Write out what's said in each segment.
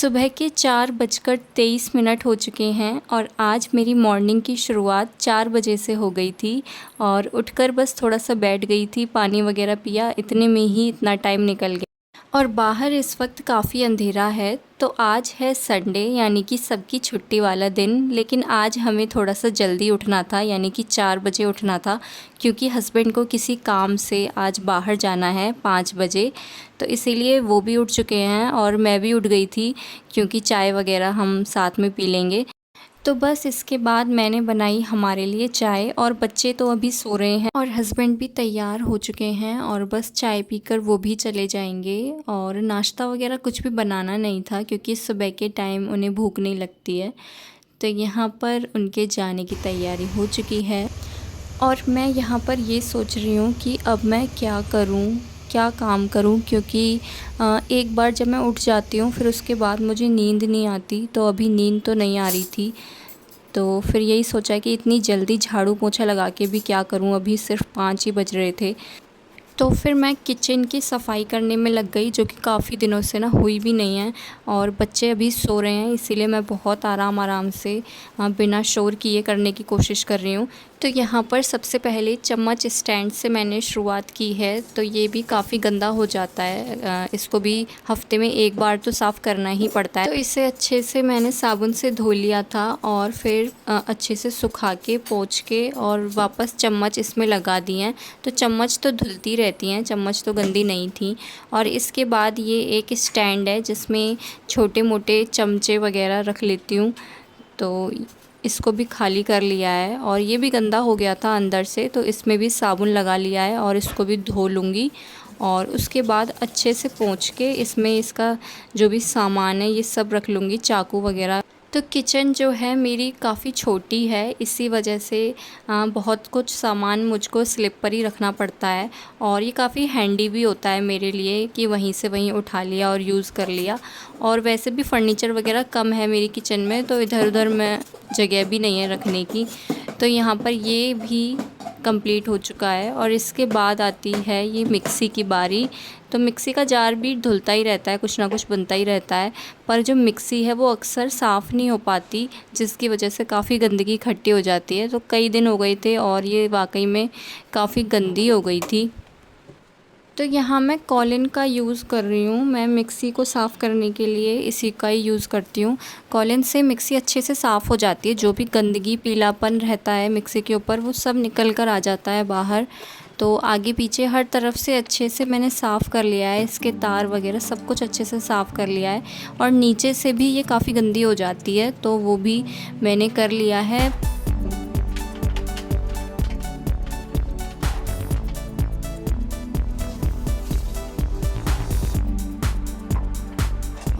सुबह के 4:23 हो चुके हैं और आज मेरी मॉर्निंग की शुरुआत 4 बजे से हो गई थी। और उठकर बस थोड़ा सा बैठ गई थी, पानी वगैरह पिया, इतने में ही इतना टाइम निकल गया। और बाहर इस वक्त काफ़ी अंधेरा है। तो आज है संडे, यानी कि सबकी छुट्टी वाला दिन, लेकिन आज हमें थोड़ा सा जल्दी उठना था, यानी कि 4 बजे उठना था, क्योंकि हस्बैंड को किसी काम से आज बाहर जाना है 5 बजे। तो इसीलिए वो भी उठ चुके हैं और मैं भी उठ गई थी, क्योंकि चाय वगैरह हम साथ में पी लेंगे। तो बस इसके बाद मैंने बनाई हमारे लिए चाय, और बच्चे तो अभी सो रहे हैं और हस्बैंड भी तैयार हो चुके हैं और बस चाय पीकर वो भी चले जाएंगे। और नाश्ता वगैरह कुछ भी बनाना नहीं था, क्योंकि सुबह के टाइम उन्हें भूख नहीं लगती है। तो यहाँ पर उनके जाने की तैयारी हो चुकी है और मैं यहाँ पर ये सोच रही हूँ कि अब मैं क्या करूँ, क्या काम करूँ, क्योंकि एक बार जब मैं उठ जाती हूँ फिर उसके बाद मुझे नींद नहीं आती। तो अभी नींद तो नहीं आ रही थी, तो फिर यही सोचा कि इतनी जल्दी झाड़ू पोछा लगा के भी क्या करूं, अभी सिर्फ 5 ही बज रहे थे। तो फिर मैं किचन की सफाई करने में लग गई, जो कि काफ़ी दिनों से ना हुई भी नहीं है। और बच्चे अभी सो रहे हैं, इसीलिए मैं बहुत आराम आराम से बिना शोर किए करने की कोशिश कर रही हूँ। तो यहाँ पर सबसे पहले चम्मच स्टैंड से मैंने शुरुआत की है। तो ये भी काफ़ी गंदा हो जाता है, इसको भी हफ्ते में एक बार तो साफ़ करना ही पड़ता है। तो इसे अच्छे से मैंने साबुन से धो लिया था और फिर अच्छे से सुखा के पोंछ के और वापस चम्मच इसमें लगा दिए हैं। तो चम्मच तो धुलती रहती हैं, चम्मच तो गंदी नहीं थी। और इसके बाद ये एक स्टैंड है जिसमें छोटे मोटे चमचे वगैरह रख लेती हूँ। तो इसको भी खाली कर लिया है और ये भी गंदा हो गया था अंदर से, तो इसमें भी साबुन लगा लिया है और इसको भी धो लूँगी। और उसके बाद अच्छे से पोंछ के इसमें इसका जो भी सामान है ये सब रख लूँगी, चाकू वगैरह। तो किचन जो है मेरी काफ़ी छोटी है, इसी वजह से बहुत कुछ सामान मुझको स्लिप पर ही रखना पड़ता है। और ये काफ़ी हैंडी भी होता है मेरे लिए कि वहीं से वहीं उठा लिया और यूज़ कर लिया। और वैसे भी फर्नीचर वगैरह कम है मेरी किचन में, तो इधर उधर में जगह भी नहीं है रखने की। तो यहाँ पर ये भी कंप्लीट हो चुका है। और इसके बाद आती है ये मिक्सी की बारी। तो मिक्सी का जार भी धुलता ही रहता है, कुछ ना कुछ बनता ही रहता है, पर जो मिक्सी है वो अक्सर साफ़ नहीं हो पाती, जिसकी वजह से काफ़ी गंदगी इकट्ठी हो जाती है। तो कई दिन हो गए थे और ये वाकई में काफ़ी गंदी हो गई थी। तो यहाँ मैं कॉलिन का यूज़ कर रही हूँ। मैं मिक्सी को साफ़ करने के लिए इसी का ही यूज़ करती हूँ। कॉलिन से मिक्सी अच्छे से साफ़ हो जाती है, जो भी गंदगी पीलापन रहता है मिक्सी के ऊपर वो सब निकल कर आ जाता है बाहर। तो आगे पीछे हर तरफ से अच्छे से मैंने साफ़ कर लिया है, इसके तार वगैरह सब कुछ अच्छे से साफ़ कर लिया है। और नीचे से भी ये काफ़ी गंदी हो जाती है, तो वो भी मैंने कर लिया है।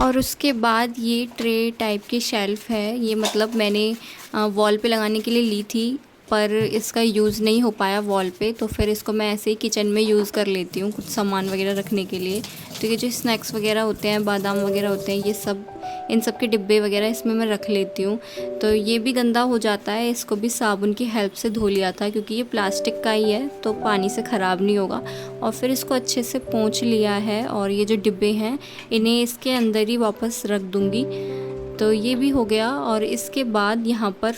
और उसके बाद ये ट्रे टाइप की शेल्फ़ है, ये मतलब मैंने वॉल पे लगाने के लिए ली थी, पर इसका यूज़ नहीं हो पाया वॉल पे, तो फिर इसको मैं ऐसे ही किचन में यूज़ कर लेती हूँ कुछ सामान वगैरह रखने के लिए। तो ये जो स्नैक्स वगैरह होते हैं, बादाम वगैरह होते हैं, ये सब इन सब के डिब्बे वगैरह इसमें मैं रख लेती हूँ। तो ये भी गंदा हो जाता है, इसको भी साबुन की हेल्प से धो लिया था, क्योंकि ये प्लास्टिक का ही है तो पानी से ख़राब नहीं होगा। और फिर इसको अच्छे से पोंछ लिया है और ये जो डिब्बे हैं इन्हें इसके अंदर ही वापस रख दूँगी। तो ये भी हो गया। और इसके बाद यहाँ पर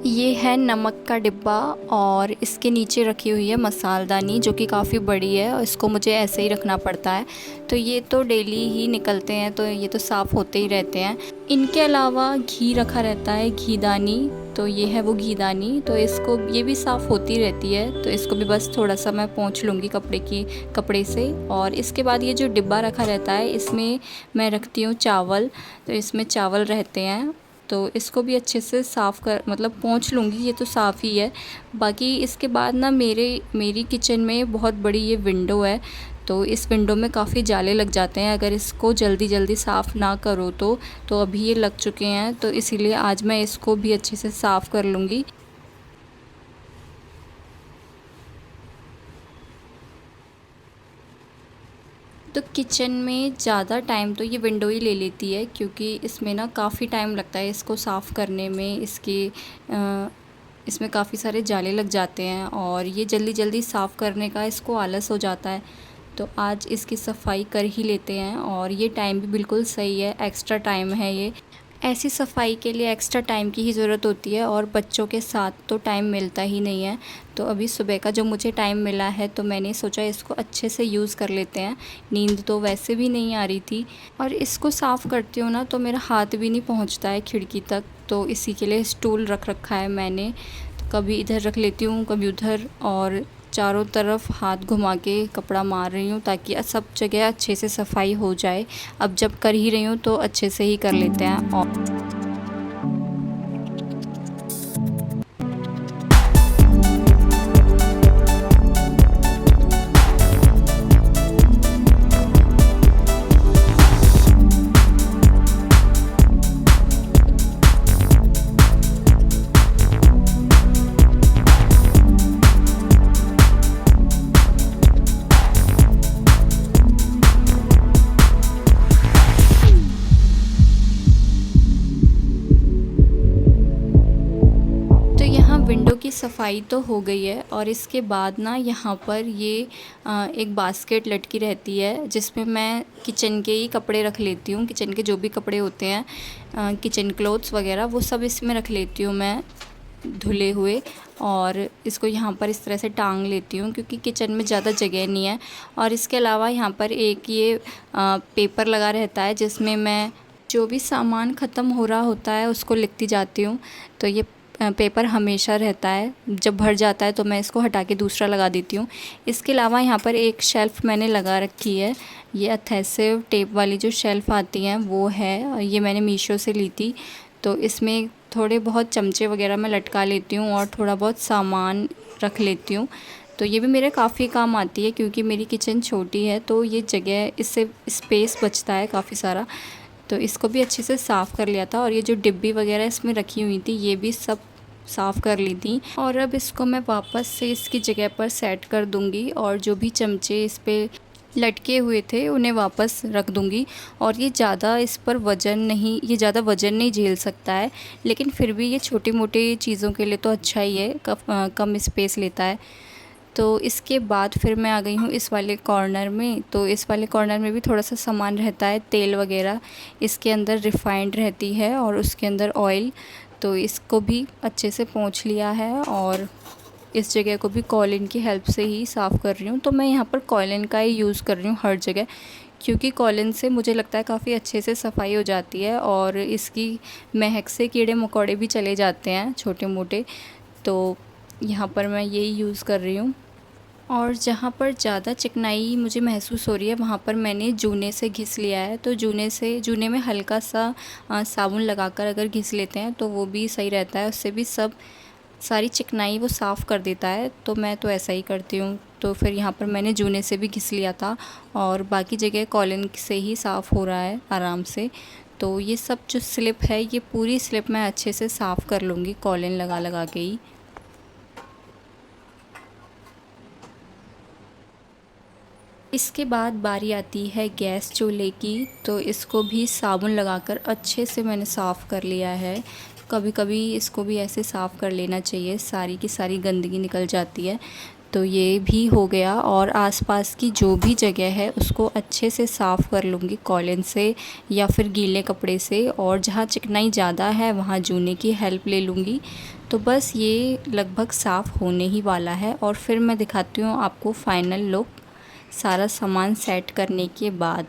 ये है नमक का डिब्बा और इसके नीचे रखी हुई है मसालदानी, जो कि काफ़ी बड़ी है और इसको मुझे ऐसे ही रखना पड़ता है। तो ये तो डेली ही निकलते हैं, तो ये तो साफ़ होते ही रहते हैं। इनके अलावा घी रखा रहता है, घीदानी। तो ये है वो घीदानी, तो इसको ये भी साफ़ होती रहती है, तो इसको भी बस थोड़ा सा मैं पोंछ लूँगी कपड़े से। और इसके बाद ये जो डिब्बा रखा रहता है इसमें मैं रखती हूँ चावल, तो इसमें चावल रहते हैं। तो इसको भी अच्छे से साफ़ कर मतलब पोंछ लूँगी, ये तो साफ़ ही है। बाकी इसके बाद ना मेरी किचन में बहुत बड़ी ये विंडो है, तो इस विंडो में काफ़ी जाले लग जाते हैं अगर इसको जल्दी जल्दी साफ़ ना करो तो अभी ये लग चुके हैं, तो इसीलिए आज मैं इसको भी अच्छे से साफ़ कर लूँगी। तो किचन में ज़्यादा टाइम तो ये विंडो ही ले लेती है, क्योंकि इसमें ना काफ़ी टाइम लगता है इसको साफ़ करने में। इसमें काफ़ी सारे जाले लग जाते हैं और ये जल्दी जल्दी साफ़ करने का इसको आलस हो जाता है। तो आज इसकी सफाई कर ही लेते हैं। और ये टाइम भी बिल्कुल सही है, एक्स्ट्रा टाइम है ये। ऐसी सफाई के लिए एक्स्ट्रा टाइम की ही ज़रूरत होती है और बच्चों के साथ तो टाइम मिलता ही नहीं है। तो अभी सुबह का जो मुझे टाइम मिला है तो मैंने सोचा इसको अच्छे से यूज़ कर लेते हैं। नींद तो वैसे भी नहीं आ रही थी और इसको साफ़ करती हूँ ना तो मेरा हाथ भी नहीं पहुँचता है खिड़की तक, तो इसी के लिए स्टूल रख रखा है मैंने। तो कभी इधर रख लेती हूँ, कभी उधर, और चारों तरफ हाथ घुमा के कपड़ा मार रही हूँ ताकि सब जगह अच्छे से सफाई हो जाए। अब जब कर ही रही हूँ तो अच्छे से ही कर लेते हैं। और विंडो की सफाई तो हो गई है और इसके बाद ना यहाँ पर ये एक बास्केट लटकी रहती है जिसमें मैं किचन के ही कपड़े रख लेती हूँ। किचन के जो भी कपड़े होते हैं, किचन क्लोथ्स वगैरह, वो सब इसमें रख लेती हूँ मैं धुले हुए। और इसको यहाँ पर इस तरह से टांग लेती हूँ क्योंकि किचन में ज़्यादा जगह नहीं है। और इसके अलावा यहाँ पर एक ये पेपर लगा रहता है जिसमें मैं जो भी सामान ख़त्म हो रहा होता है उसको लिखती जाती हूँ। तो ये पेपर हमेशा रहता है, जब भर जाता है तो मैं इसको हटा के दूसरा लगा देती हूँ। इसके अलावा यहाँ पर एक शेल्फ़ मैंने लगा रखी है, ये एडहेसिव टेप वाली जो शेल्फ़ आती हैं वो है, ये मैंने मीशो से ली थी। तो इसमें थोड़े बहुत चमचे वगैरह मैं लटका लेती हूँ और थोड़ा बहुत सामान रख लेती हूँ। तो ये भी मेरे काफ़ी काम आती है क्योंकि मेरी किचन छोटी है तो ये जगह, इससे स्पेस बचता है काफ़ी सारा। तो इसको भी अच्छे से साफ़ कर लिया था और ये जो डिब्बी वगैरह इसमें रखी हुई थी ये भी सब साफ़ कर ली थी। और अब इसको मैं वापस से इसकी जगह पर सेट कर दूंगी और जो भी चमचे इस पे लटके हुए थे उन्हें वापस रख दूंगी। और ये ज़्यादा इस पर वज़न नहीं, ये ज़्यादा वज़न नहीं झेल सकता है, लेकिन फिर भी ये छोटी मोटी चीज़ों के लिए तो अच्छा ही है, कम स्पेस लेता है। तो इसके बाद फिर मैं आ गई हूँ इस वाले कॉर्नर में। तो इस वाले कॉर्नर में भी थोड़ा सा सामान रहता है, तेल वगैरह, इसके अंदर रिफ़ाइंड रहती है और उसके अंदर ऑयल। तो इसको भी अच्छे से पोंछ लिया है और इस जगह को भी कॉलिन की हेल्प से ही साफ़ कर रही हूँ। तो मैं यहाँ पर कॉलिन का ही यूज़ कर रही हूँ हर जगह, क्योंकि कॉलिन से मुझे लगता है काफ़ी अच्छे से सफाई हो जाती है और इसकी महक से कीड़े मकोड़े भी चले जाते हैं छोटे मोटे। तो यहाँ पर मैं यही यूज़ कर रही हूँ। और जहाँ पर ज़्यादा चिकनाई मुझे महसूस हो रही है वहाँ पर मैंने जूने से घिस लिया है। तो जूने में हल्का सा साबुन लगाकर अगर घिस लेते हैं तो वो भी सही रहता है, उससे भी सारी चिकनाई वो साफ़ कर देता है। तो मैं तो ऐसा ही करती हूँ। तो फिर यहाँ पर मैंने जूने से भी घिस लिया था और बाकी जगह कॉलिन से ही साफ़ हो रहा है आराम से। तो ये सब जो स्लिप है, ये पूरी स्लिप मैं अच्छे से साफ़ कर लूँगी कॉलिन लगा लगा के ही। इसके बाद बारी आती है गैस चूल्हे की। तो इसको भी साबुन लगाकर अच्छे से मैंने साफ़ कर लिया है। कभी कभी इसको भी ऐसे साफ़ कर लेना चाहिए, सारी की सारी गंदगी निकल जाती है। तो ये भी हो गया और आसपास की जो भी जगह है उसको अच्छे से साफ़ कर लूँगी कॉलिन से या फिर गीले कपड़े से। और जहाँ चिकनाई ज़्यादा है वहाँ जूने की हेल्प ले लूँगी। तो बस ये लगभग साफ़ होने ही वाला है और फिर मैं दिखाती हूँ आपको फ़ाइनल लुक सारा सामान सेट करने के बाद।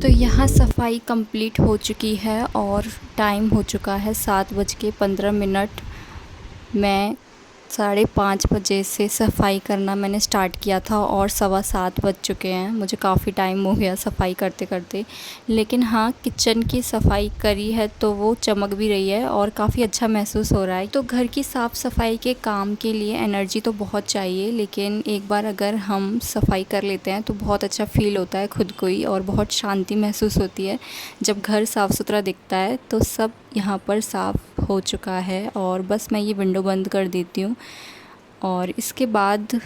तो यहाँ सफाई कंप्लीट हो चुकी है और टाइम हो चुका है 7:15। मैं 5:30 बजे से सफाई करना मैंने स्टार्ट किया था और 7:15 बज चुके हैं। मुझे काफ़ी टाइम हो गया सफाई करते करते, लेकिन हाँ, किचन की सफाई करी है तो वो चमक भी रही है और काफ़ी अच्छा महसूस हो रहा है। तो घर की साफ़ सफाई के काम के लिए एनर्जी तो बहुत चाहिए, लेकिन एक बार अगर हम सफाई कर लेते हैं तो बहुत अच्छा फ़ील होता है खुद को ही, और बहुत शांति महसूस होती है। जब घर साफ़ सुथरा दिखता है तो सब यहाँ पर साफ़ हो चुका है और बस मैं ये विंडो बंद कर देती हूँ। और इसके बाद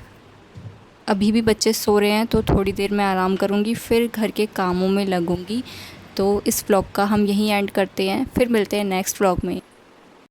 अभी भी बच्चे सो रहे हैं तो थोड़ी देर मैं आराम करूँगी, फिर घर के कामों में लगूँगी। तो इस व्लॉग का हम यहीं एंड करते हैं, फिर मिलते हैं नेक्स्ट व्लॉग में।